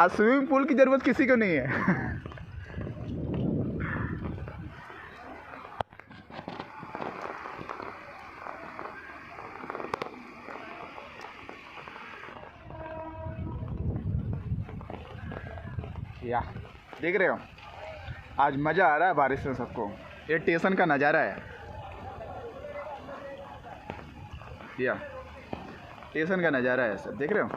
आज swimming pool की ज़रूरत किसी को नहीं है। या देख रहे हो, आज मज़ा आ रहा है बारिश में सबको। ये स्टेशन का नज़ारा है, या स्टेशन का नज़ारा है सब, देख रहे हो।